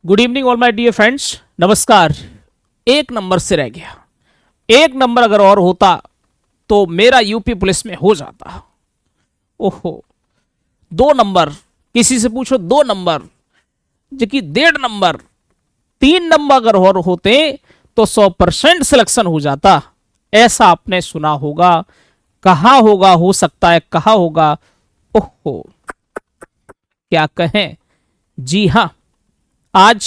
Good evening all my dear friends. नमस्कार। एक number से रह गया। एक नंबर अगर और होता तो मेरा यूपी पुलिस में हो जाता। ओहो, 2 नंबर, किसी से पूछो 2 नंबर, जबकि 1.5 नंबर, 3 नंबर अगर और होते तो 100% सिलेक्शन हो जाता। ऐसा आपने सुना होगा, कहा होगा, हो सकता है कहा होगा। ओहो, क्या कहें। जी हां, आज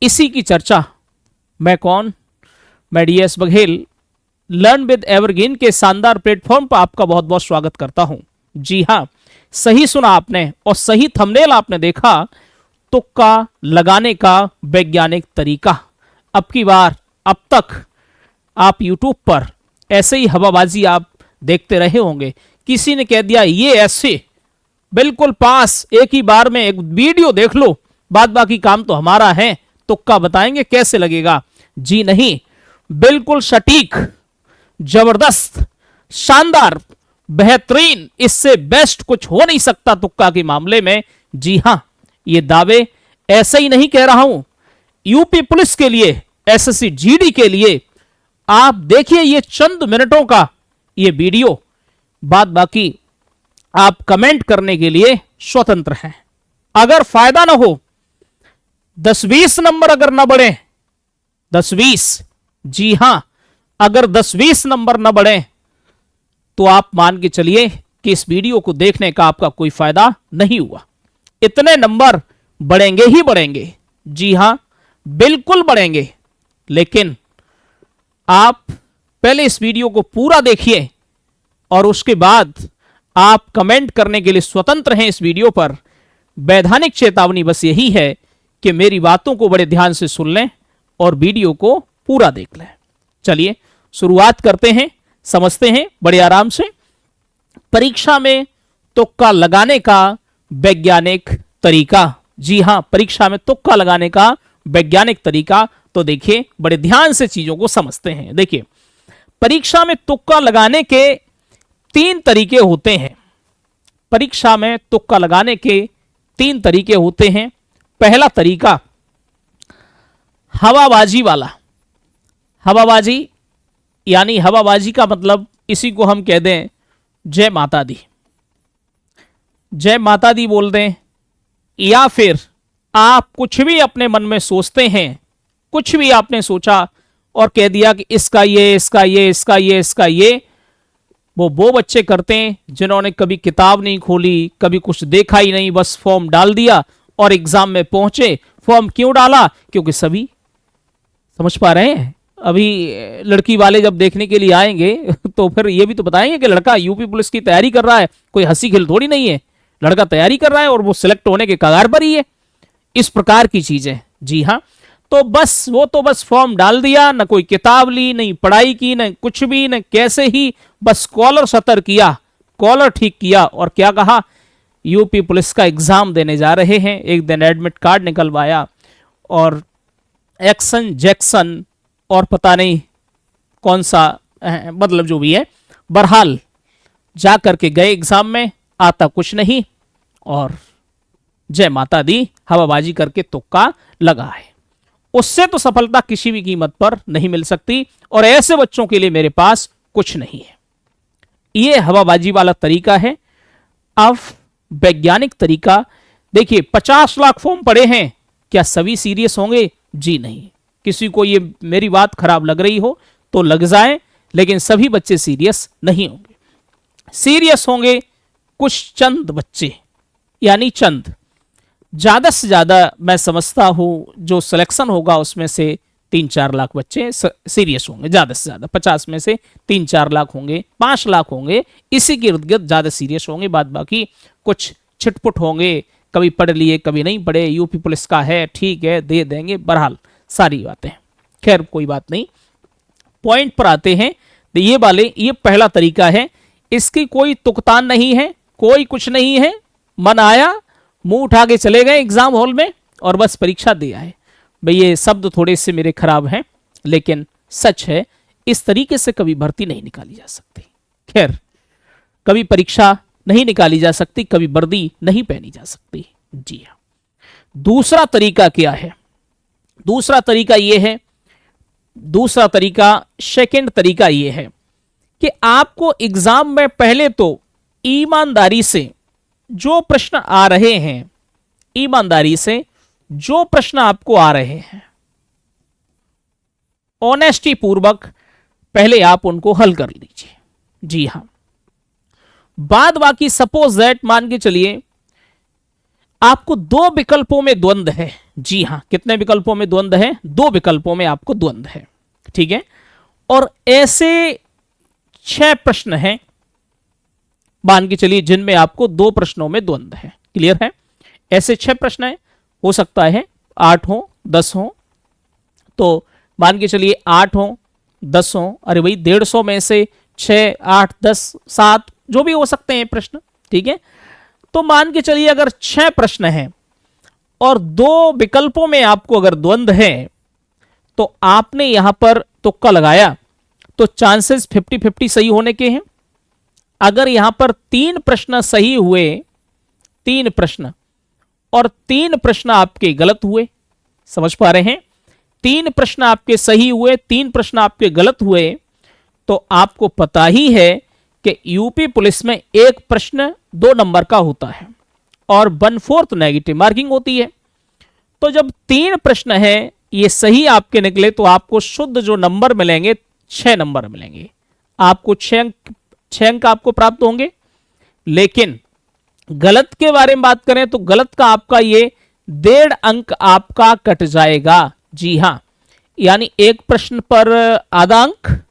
इसी की चर्चा मैं कौन, मैं DS Baghel learn with evergreen के शानदार प्लेटफॉर्म पर आपका बहुत बहुत स्वागत करता हूं। जी हां, सही सुना आपने और सही थंबनेल आपने देखा। तुक्का लगाने का वैज्ञानिक तरीका। अब की बार, अब तक आप यूट्यूब पर ऐसे ही हवाबाजी आप देखते रहे होंगे। किसी ने कह दिया ये ऐसे, बिल्कुल पास, एक ही बार में एक वीडियो देख लो, बाद बाकी काम तो हमारा है, तुक्का बताएंगे कैसे लगेगा। जी नहीं, बिल्कुल सटीक, जबरदस्त, शानदार, बेहतरीन, इससे बेस्ट कुछ हो नहीं सकता तुक्का के मामले में। जी हां, ये दावे ऐसे ही नहीं कह रहा हूं। यूपी पुलिस के लिए, एसएससी जीडी के लिए आप देखिए ये चंद मिनटों का ये वीडियो, बाद बाकी आप कमेंट करने के लिए स्वतंत्र हैं। अगर फायदा ना हो, 10-20 नंबर अगर ना बढ़े, 10-20, जी हां, अगर 10-20 नंबर ना बढ़े तो आप मान के चलिए कि इस वीडियो को देखने का आपका कोई फायदा नहीं हुआ। इतने नंबर बढ़ेंगे ही बढ़ेंगे। जी हां, बिल्कुल बढ़ेंगे। लेकिन आप पहले इस वीडियो को पूरा देखिए और उसके बाद आप कमेंट करने के लिए स्वतंत्र हैं इस वीडियो पर। वैधानिक चेतावनी बस यही है कि मेरी बातों को बड़े ध्यान से सुन लें और वीडियो को पूरा देख लें। चलिए शुरुआत करते हैं, समझते हैं बड़े आराम से। परीक्षा में तुक्का लगाने का वैज्ञानिक तरीका। जी हां, परीक्षा में तुक्का लगाने का वैज्ञानिक तरीका। तो देखिए, बड़े ध्यान से चीजों को समझते हैं। देखिए, परीक्षा में तुक्का लगाने के 3 तरीके होते हैं। परीक्षा में तुक्का लगाने के 3 तरीके होते हैं। पहला तरीका हवाबाजी वाला। हवाबाजी यानी हवाबाजी का मतलब इसी को हम कह दें जय माता दी। जय माता दी बोल दें, या फिर आप कुछ भी अपने मन में सोचते हैं, कुछ भी आपने सोचा और कह दिया कि इसका ये, इसका ये, इसका ये, इसका ये। वो बच्चे करते हैं जिन्होंने कभी किताब नहीं खोली, कभी कुछ देखा ही नहीं, बस फॉर्म डाल दिया और एग्जाम में पहुंचे। फॉर्म क्यों डाला? क्योंकि सभी समझ पा रहे हैं। अभी लड़की वाले जब देखने के लिए आएंगे तो फिर ये भी तो बताएंगे कि लड़का यूपी पुलिस की तैयारी कर रहा है, कोई हंसी खेल थोड़ी नहीं है। लड़का तैयारी कर रहा है और वो सिलेक्ट होने के कगार पर ही है। इस प्रकार की चीजें। जी हाँ, तो बस वो तो बस फॉर्म डाल दिया, न कोई किताब ली, नहीं पढ़ाई की, न कुछ भी, न कैसे ही, बस कॉलर सतर किया, कॉलर ठीक किया और क्या कहा, यूपी पुलिस का एग्जाम देने जा रहे हैं। एक दिन एडमिट कार्ड निकलवाया और एक्शन जैक्सन और पता नहीं कौन सा, मतलब जो भी है, बहरहाल जा करके गए एग्जाम में, आता कुछ नहीं और जय माता दी, हवाबाजी करके तुक्का लगा है। उससे तो सफलता किसी भी कीमत पर नहीं मिल सकती और ऐसे बच्चों के लिए मेरे पास कुछ नहीं है। यह हवाबाजी वाला तरीका है। अब वैज्ञानिक तरीका देखिए, 50 लाख फॉर्म पड़े हैं, क्या सभी सीरियस होंगे? जी नहीं। किसी को ये मेरी बात खराब लग रही हो तो लग जाए, लेकिन सभी बच्चे सीरियस नहीं होंगे। सीरियस होंगे कुछ चंद बच्चे, यानी चंद। ज्यादा से ज्यादा मैं समझता हूं जो सिलेक्शन होगा उसमें से 3-4 लाख बच्चे सीरियस होंगे। ज्यादा से ज्यादा 50 में से 3-4 लाख होंगे, 5 लाख होंगे, इसी के इर्द गिर्द ज्यादा सीरियस होंगे। बाद बाकी कुछ छिटपुट होंगे, कभी पढ़ लिए कभी नहीं पढ़े, यूपी पुलिस का है, ठीक है दे देंगे, बहरहाल सारी बातें। खैर कोई बात नहीं, पॉइंट पर आते हैं। तो ये पहला तरीका है। इसकी कोई तुकतान नहीं है, कोई कुछ नहीं है। मन आया, मुंह उठा के चले गए एग्जाम हॉल में और बस परीक्षा दे आए। भाई ये शब्द थोड़े से मेरे खराब हैं, लेकिन सच है, इस तरीके से कभी भर्ती नहीं निकाली जा सकती। खैर, कभी परीक्षा नहीं निकाली जा सकती, कभी वर्दी नहीं पहनी जा सकती। जी हाँ, दूसरा तरीका क्या है? दूसरा तरीका यह है, दूसरा तरीका, सेकंड तरीका यह है कि आपको एग्जाम में पहले तो ईमानदारी से जो प्रश्न आ रहे हैं, ईमानदारी से जो प्रश्न आपको आ रहे हैं, ऑनेस्टी पूर्वक पहले आप उनको हल कर लीजिए। जी हां, बाद बाकी सपोज दैट मान के चलिए आपको दो विकल्पों में द्वंद्व है। जी हां, कितने विकल्पों में द्वंद्व है? दो विकल्पों में आपको द्वंद्व है, ठीक है। और ऐसे 6 प्रश्न हैं मान के चलिए जिनमें आपको दो प्रश्नों में द्वंद्व है। क्लियर है? ऐसे 6 प्रश्न है, हो सकता है 8 हो 10 हो, तो मान के चलिए 8 हो 10 हो, अरे भाई 150 में से 6 8 10 7 जो भी हो सकते हैं प्रश्न, ठीक है। तो मान के चलिए अगर 6 प्रश्न हैं और दो विकल्पों में आपको अगर द्वंद्व है तो आपने यहां पर तुक्का लगाया तो चांसेस 50-50 सही होने के हैं। अगर यहां पर 3 प्रश्न सही हुए, 3 प्रश्न, और 3 प्रश्न आपके गलत हुए, समझ पा रहे हैं? 3 प्रश्न आपके सही हुए, 3 प्रश्न आपके गलत हुए, तो आपको पता ही है कि यूपी पुलिस में एक प्रश्न 2 नंबर का होता है और 1/4 नेगेटिव मार्किंग होती है। तो जब 3 प्रश्न है ये सही आपके निकले तो आपको शुद्ध जो नंबर मिलेंगे 6 नंबर मिलेंगे, आपको 6 अंक आपको प्राप्त होंगे। लेकिन गलत के बारे में बात करें तो गलत का आपका ये 1.5 अंक आपका कट जाएगा। जी हां, यानी एक प्रश्न पर आधा अंक,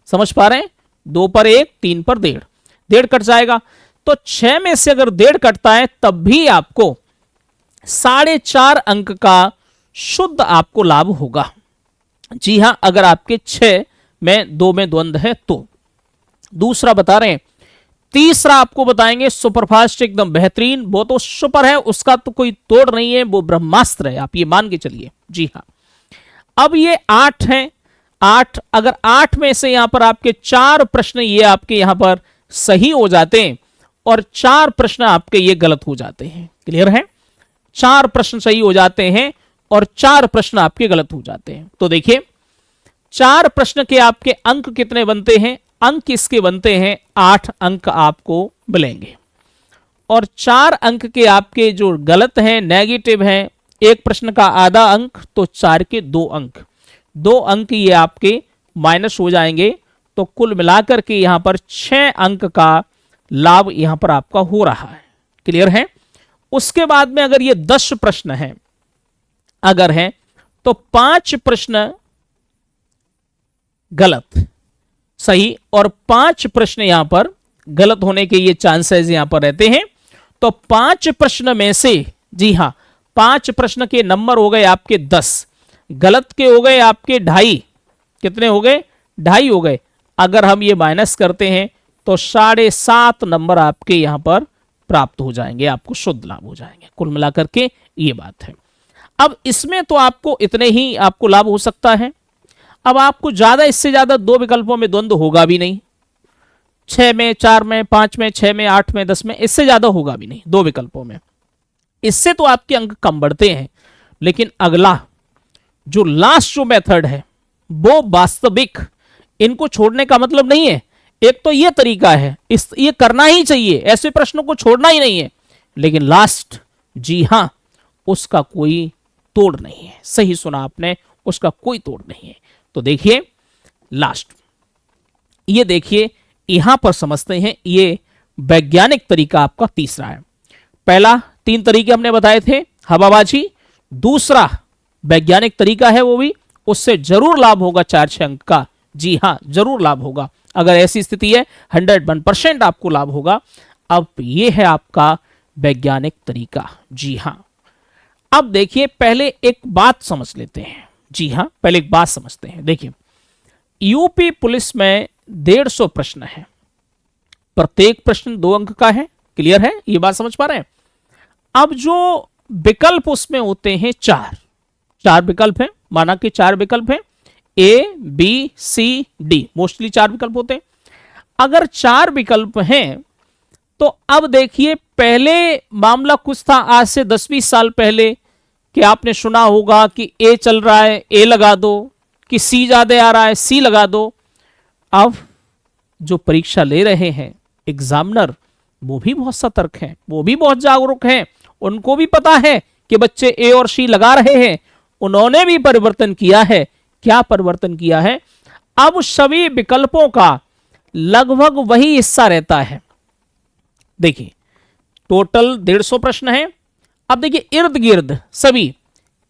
समझ पा रहे हैं? 2 पर 1, 3 पर 1.5 कट जाएगा। तो 6 में से अगर 1.5 कटता है तब भी आपको 4.5 अंक का शुद्ध आपको लाभ होगा। जी हां, अगर आपके 6 में 2 में द्वंद्व है तो। दूसरा बता रहे हैं, तीसरा आपको बताएंगे सुपरफास्ट, एकदम बेहतरीन, वो तो सुपर है, उसका तो कोई तोड़ नहीं है, वो ब्रह्मास्त्र है, आप ये मान के चलिए। जी हां, अब ये 8 है, 8, अगर 8 में से यहां पर आपके 4 प्रश्न ये आपके यहां पर सही हो जाते हैं और 4 प्रश्न आपके ये गलत हो जाते हैं। क्लियर है? 4 प्रश्न सही हो जाते हैं और 4 प्रश्न आपके गलत हो जाते हैं। तो देखिए 4 प्रश्न के आपके अंक कितने बनते हैं? अंक इसके बनते हैं 8 अंक आपको मिलेंगे। और 4 अंक के आपके जो गलत हैं, नेगेटिव हैं, एक प्रश्न का आधा अंक, तो 4 के 2 अंक, 2 अंक ये आपके माइनस हो जाएंगे। तो कुल मिलाकर के यहां पर 6 अंक का लाभ यहां पर आपका हो रहा है। क्लियर है? उसके बाद में अगर ये 10 प्रश्न हैं अगर हैं तो 5 प्रश्न गलत, सही, और 5 प्रश्न यहां पर गलत होने के ये चांसेस यहां पर रहते हैं। तो 5 प्रश्न में से, जी हां, 5 प्रश्न के नंबर हो गए आपके 10, गलत के हो गए आपके 2.5, कितने हो गए? 2.5 हो गए। अगर हम ये माइनस करते हैं तो 7.5 नंबर आपके यहां पर प्राप्त हो जाएंगे, आपको शुद्ध लाभ हो जाएंगे। कुल मिलाकर के ये बात है। अब इसमें तो आपको इतने ही आपको लाभ हो सकता है। अब आपको ज्यादा, इससे ज्यादा 2 विकल्पों में द्वंद्व होगा भी नहीं, 6 में, 4 में, 5 में, 6 में, 8 में, 10 में, इससे ज्यादा होगा भी नहीं 2 विकल्पों में। इससे तो आपके अंक कम बढ़ते हैं। लेकिन अगला जो लास्ट जो मेथड है वो वास्तविक, इनको छोड़ने का मतलब नहीं है। एक तो ये तरीका है, ये करना ही चाहिए, ऐसे प्रश्नों को छोड़ना ही नहीं है। लेकिन लास्ट, जी हां, उसका कोई तोड़ नहीं है। सही सुना आपने, उसका कोई तोड़ नहीं है। तो देखिए लास्ट, ये देखिए यहां पर समझते हैं, ये वैज्ञानिक तरीका आपका तीसरा है। पहला 3 तरीके हमने बताए थे, हवाबाजी। दूसरा वैज्ञानिक तरीका है, वो भी उससे जरूर लाभ होगा 4-6 अंक का। जी हां, जरूर लाभ होगा। अगर ऐसी स्थिति है 101% आपको लाभ होगा। अब ये है आपका वैज्ञानिक तरीका। जी हां, अब देखिए पहले एक बात समझ लेते हैं। जी हां, पहले एक बात समझते हैं। देखिए यूपी पुलिस में 150 प्रश्न है, प्रत्येक प्रश्न 2 अंक का है। क्लियर है? ये बात समझ पा रहे हैं? अब जो विकल्प उसमें होते हैं 4 विकल्प हैं, माना कि 4 विकल्प हैं, A, B, C, D, mostly 4 विकल्प होते हैं। अगर 4 विकल्प हैं तो अब देखिए पहले मामला कुछ था, आज से 10-20 साल पहले कि आपने सुना होगा कि ए चल रहा है ए लगा दो, कि सी ज्यादा आ रहा है सी लगा दो। अब जो परीक्षा ले रहे हैं एग्जामिनर, वो भी बहुत सतर्क हैं, वो भी बहुत जागरूक हैं, उनको भी पता है कि बच्चे ए और सी लगा रहे हैं। उन्होंने भी परिवर्तन किया है। क्या परिवर्तन किया है? अब सभी विकल्पों का लगभग वही हिस्सा रहता है। देखिए टोटल 150 प्रश्न है। अब देखिए इर्द गिर्द सभी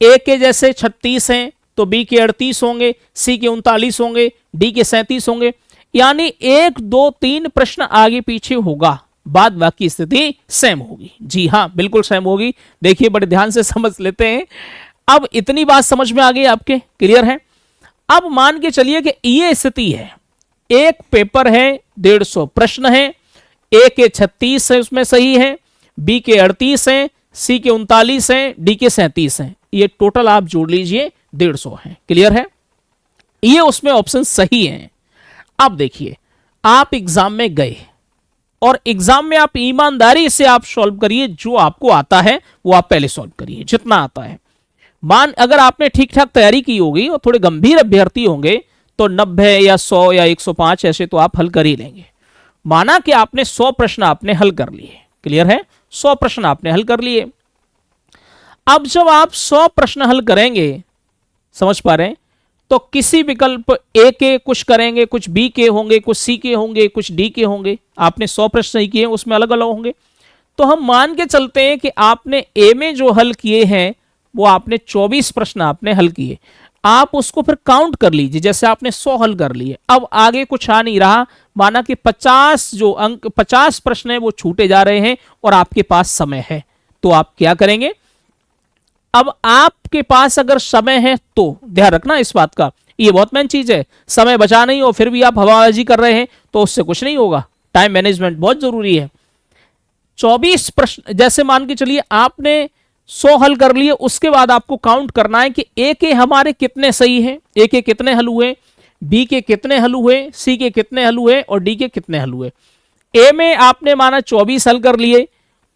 ए के जैसे 36 हैं तो बी के 38 होंगे, सी के 39 होंगे, डी के 37 होंगे, यानी 1 2 3 प्रश्न आगे पीछे होगा, बाद बाकी स्थिति सेम होगी। जी हां बिल्कुल सेम होगी। देखिए बड़े ध्यान से समझ लेते हैं। अब इतनी बात समझ में आ गई आपके, क्लियर है? अब मान के चलिए कि ये स्थिति है, एक पेपर है 150 प्रश्न है, ए के 36 है उसमें सही है, बी के 38 हैं, सी के 39 हैं, डी के 37 हैं, ये टोटल आप जोड़ लीजिए 150 है। क्लियर है? ये उसमें ऑप्शन सही है। अब देखिए आप एग्जाम में गए और एग्जाम में आप ईमानदारी से आप सॉल्व करिए, जो आपको आता है वो आप पहले सॉल्व करिए जितना आता है। मान अगर आपने ठीक ठाक तैयारी की होगी और थोड़े गंभीर अभ्यर्थी होंगे तो 90 या 100 या 105 ऐसे तो आप हल कर ही लेंगे। माना कि आपने 100 प्रश्न आपने हल कर लिए, क्लियर है? 100 प्रश्न आपने हल कर लिए। अब जब आप 100 प्रश्न हल करेंगे, समझ पा रहे हैं, तो किसी विकल्प ए के कुछ करेंगे, कुछ बी के होंगे, कुछ सी के होंगे, कुछ डी के होंगे। आपने 100 प्रश्न सही किए, उसमें अलग अलग होंगे। तो हम मान के चलते हैं कि आपने ए में जो हल किए हैं वो आपने 24 प्रश्न आपने हल किए। आप उसको फिर काउंट कर लीजिए, जैसे आपने 100 हल कर लिए, अब आगे कुछ आ नहीं रहा, माना कि 50 जो अंक 50 प्रश्न है वो छूटे जा रहे हैं और आपके पास समय है, तो आप क्या करेंगे? अब आपके पास अगर समय है तो ध्यान रखना इस बात का, ये बहुत मेन चीज है। समय बचा नहीं और फिर भी आप हवाबाजी कर रहे हैं तो उससे कुछ नहीं होगा। टाइम मैनेजमेंट बहुत जरूरी है। 24 प्रश्न जैसे मान के चलिए आपने 100 हल कर लिए, उसके बाद आपको काउंट करना है कि ए के हमारे कितने सही हैं, ए के कितने हल हुए, बी के कितने हल हुए, सी के कितने हल हुए और डी के कितने हल हुए। ए में आपने माना 24 हल कर लिए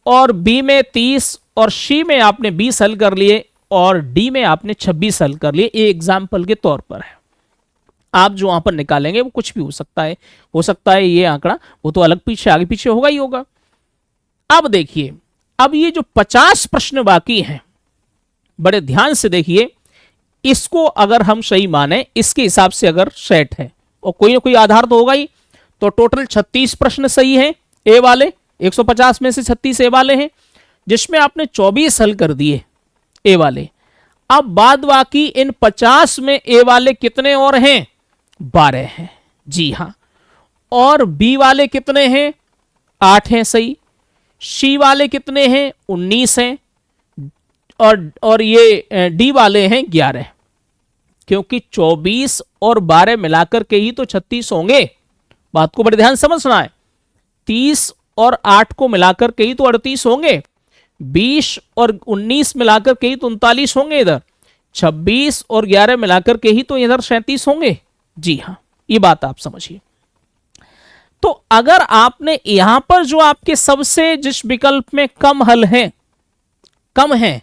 और बी में 30 और सी में आपने 20 हल कर लिए और डी में आपने 26 हल कर लिए। ये एग्जाम्पल के तौर पर है। आप जो वहां पर निकालेंगे वो कुछ भी हो सकता है ये आंकड़ा वो तो अलग पीछे आगे पीछे होगा ही होगा। अब देखिए, अब ये जो 50 प्रश्न बाकी हैं, बड़े ध्यान से देखिए, इसको अगर हम सही माने, इसके हिसाब से अगर सेट है और कोई ना कोई आधार तो होगा ही, तो टोटल 36 प्रश्न सही हैं ए वाले, 150 में से 36 ए वाले हैं, जिसमें आपने 24 हल कर दिए ए वाले। अब बाद बाकी इन 50 में ए वाले कितने और हैं? 12 हैं। जी हां। और बी वाले कितने हैं? 8 हैं सही। सी वाले कितने हैं? 19 हैं। और ये डी वाले हैं 11, क्योंकि 24 और 12 मिलाकर के ही तो 36 होंगे। बात को बड़े ध्यान समझना है। 30 और 8 को मिलाकर के ही तो 38 होंगे। 20 और 19 मिलाकर के ही तो 39 होंगे। इधर 26 और 11 मिलाकर के ही तो इधर 37 होंगे। जी हां, ये बात आप समझिए। तो अगर आपने यहां पर जो आपके सबसे जिस विकल्प में कम हल हैं, कम है,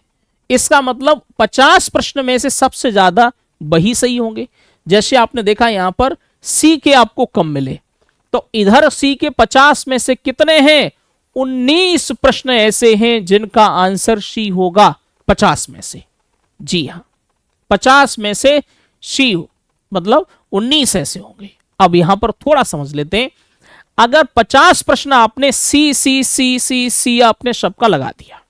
इसका मतलब 50 प्रश्न में से सबसे ज्यादा वही सही होंगे। जैसे आपने देखा यहां पर सी के आपको कम मिले, तो इधर सी के 50 में से कितने हैं? 19 प्रश्न ऐसे हैं जिनका आंसर सी होगा 50 में से। जी हां, 50 में से सी मतलब 19 ऐसे होंगे। अब यहां पर थोड़ा समझ लेते हैं। अगर 50 प्रश्न आपने सी सी सी सी सी आपने सबका लगा दिया,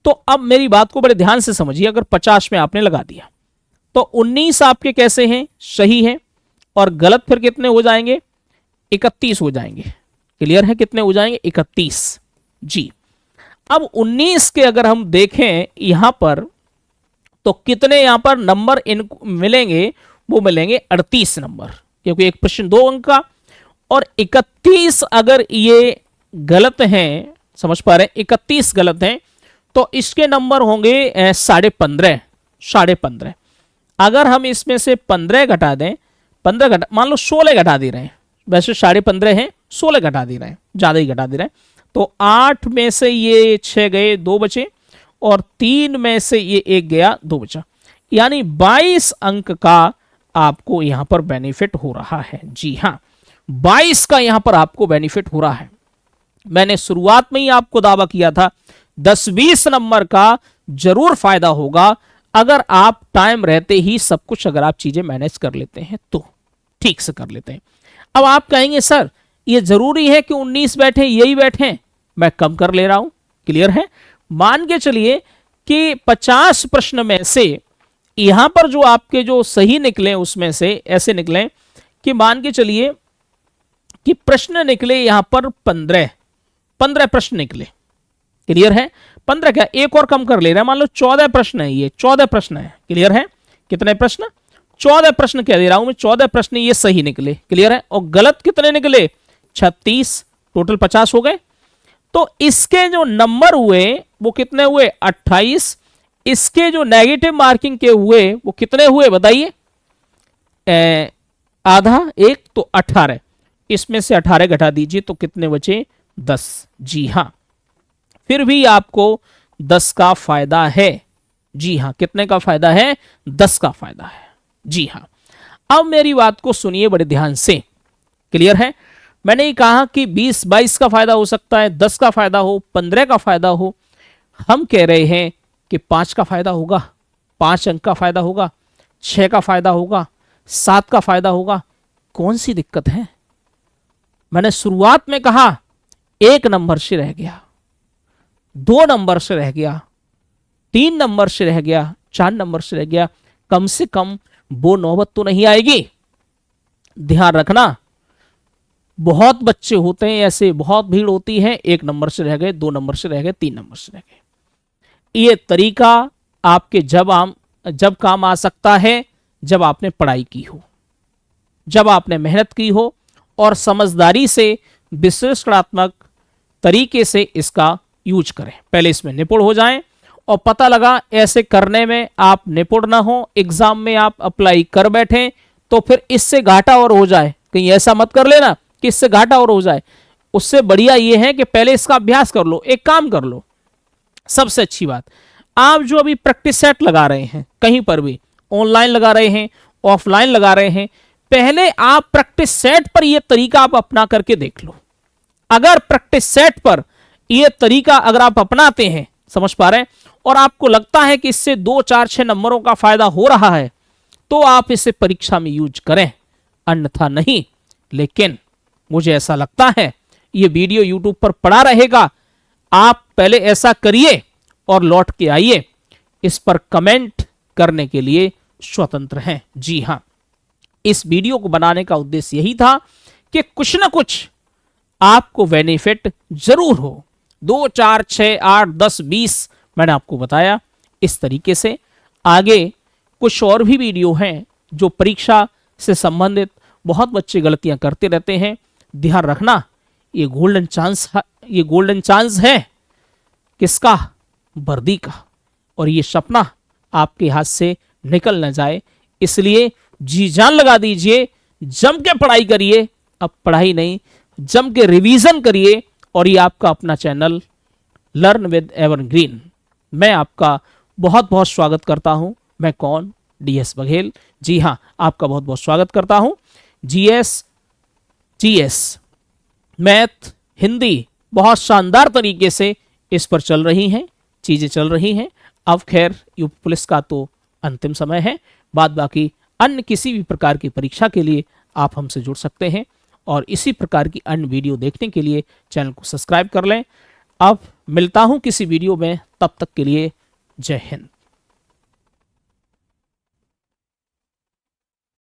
तो अब मेरी बात को बड़े ध्यान से समझिए। अगर 50 में आपने लगा दिया तो 19 आपके कैसे हैं? सही हैं। और गलत फिर कितने हो जाएंगे? 31 हो जाएंगे। क्लियर है? कितने हो जाएंगे? 31। जी। अब 19 के अगर हम देखें यहां पर, तो कितने यहां पर नंबर इनको मिलेंगे? वो मिलेंगे 38 नंबर, क्योंकि एक प्रश्न 2 अंक का। और 31 अगर ये गलत हैं, समझ पा रहे हैं, 31 गलत हैं, तो इसके नंबर होंगे 15.5। 15.5 अगर हम इसमें से 15 घटा दें, 15 घटा, मान लो 16 घटा दे रहे हैं, वैसे 15.5 हैं, 16 घटा दे रहे हैं, ज्यादा ही घटा दे रहे हैं, तो 8 में से ये 6 गए, 2 बचे, और 3 में से ये 1 गया, 2 बचा, यानी 22 अंक का आपको यहां पर बेनिफिट हो रहा है। जी हां, 22 का यहां पर आपको बेनिफिट हो रहा है। मैंने शुरुआत में ही आपको दावा किया था 10-20 नंबर का जरूर फायदा होगा अगर आप टाइम रहते ही सब कुछ, अगर आप चीजें मैनेज कर लेते हैं तो, ठीक से कर लेते हैं। अब आप कहेंगे सर ये जरूरी है कि 19 बैठे, यही बैठे, मैं कम कर ले रहा हूं। क्लियर है? मान के चलिए कि 50 प्रश्न में से यहां पर जो आपके जो सही निकले उसमें से ऐसे निकले कि मान के चलिए कि प्रश्न निकले यहां पर 15 प्रश्न निकले। क्लियर है? 15 क्या, एक और कम कर ले रहे हैं, मान लो 14 प्रश्न है, ये 14 प्रश्न है। क्लियर है? कितने प्रश्न? 14 प्रश्न कह दे रहा हूं मैं, 14 प्रश्न ये सही निकले। क्लियर है? और गलत कितने निकले? 36, टोटल 50 हो गए। तो इसके जो नंबर हुए वो कितने हुए? 28। इसके जो नेगेटिव मार्किंग के हुए वो कितने हुए बताइए? आधा, एक, तो 18। इसमें से 18 घटा दीजिए तो कितने बचे? 10। जी हां, फिर भी आपको 10 का फायदा है। जी हां, कितने का फायदा है? 10 का फायदा है। जी हां, अब मेरी बात को सुनिए बड़े ध्यान से। क्लियर है? मैंने ही कहा कि 20-22 का फायदा हो सकता है, 10 का फायदा हो, 15 का फायदा हो। हम कह रहे हैं कि 5 का फायदा होगा, 5 अंक का फायदा होगा, 6 का फायदा होगा, 7 का फायदा होगा। कौन सी दिक्कत है? मैंने शुरुआत में कहा 1 नंबर से रह गया, 2 नंबर से रह गया, 3 नंबर से रह गया, 4 नंबर से रह गया, कम से कम वो नौबत तो नहीं आएगी। ध्यान रखना, बहुत बच्चे होते हैं ऐसे, बहुत भीड़ होती है, 1 नंबर से रह गए, 2 नंबर से रह गए, 3 नंबर से रह गए। ये तरीका आपके जब काम आ सकता है जब आपने पढ़ाई की हो, जब आपने मेहनत की हो और समझदारी से विश्लेषणात्मक तरीके से इसका यूज करें। पहले इसमें निपुण हो जाएं और पता लगा ऐसे करने में आप निपुण ना हो, एग्जाम में आप अप्लाई कर बैठें तो फिर इससे घाटा और हो जाए। कहीं ऐसा मत कर लेना कि इससे घाटा और हो जाए। उससे बढ़िया यह है कि पहले इसका अभ्यास कर लो। एक काम कर लो, सबसे अच्छी बात, आप जो अभी प्रैक्टिस सेट लगा रहे हैं, कहीं पर भी ऑनलाइन लगा रहे हैं, ऑफलाइन लगा रहे हैं, पहले आप प्रैक्टिस सेट पर यह तरीका आप अपना करके देख लो। अगर प्रैक्टिस सेट पर यह तरीका अगर आप अपनाते हैं, समझ पा रहे हैं, और आपको लगता है कि इससे 2, 4, 6 नंबरों का फायदा हो रहा है, तो आप इसे परीक्षा में यूज करें, अन्यथा नहीं। लेकिन मुझे ऐसा लगता है यह वीडियो यूट्यूब पर पड़ा रहेगा। आप पहले ऐसा करिए और लौट के आइए। इस पर कमेंट करने के लिए स्वतंत्र हैं। जी हां, इस वीडियो को बनाने का उद्देश्य यही था कि कुछ ना कुछ आपको बेनिफिट जरूर हो। 2, 4, 6, 8, 10, 20 मैंने आपको बताया। इस तरीके से आगे कुछ और भी वीडियो हैं जो परीक्षा से संबंधित, बहुत बच्चे गलतियां करते रहते हैं। ध्यान रखना, ये गोल्डन चांस है किसका? वर्दी का। और ये सपना आपके हाथ से निकल न जाए, इसलिए जी जान लगा दीजिए, जम के पढ़ाई करिए। अब पढ़ाई नहीं, जम के रिवीजन करिए। और ये आपका अपना चैनल लर्न विद एवरग्रीन, मैं आपका बहुत बहुत स्वागत करता हूं। मैं कौन? DS बघेल। जी हां, आपका बहुत बहुत स्वागत करता हूं। GS मैथ, हिंदी बहुत शानदार तरीके से इस पर चल रही हैं, चीजें चल रही हैं। अब खैर यूपी पुलिस का तो अंतिम समय है, बाद बाकी अन्य किसी भी प्रकार की परीक्षा के लिए आप हमसे जुड़ सकते हैं। और इसी प्रकार की अन्य वीडियो देखने के लिए चैनल को सब्सक्राइब कर लें। अब मिलता हूं किसी वीडियो में, तब तक के लिए जय हिंद।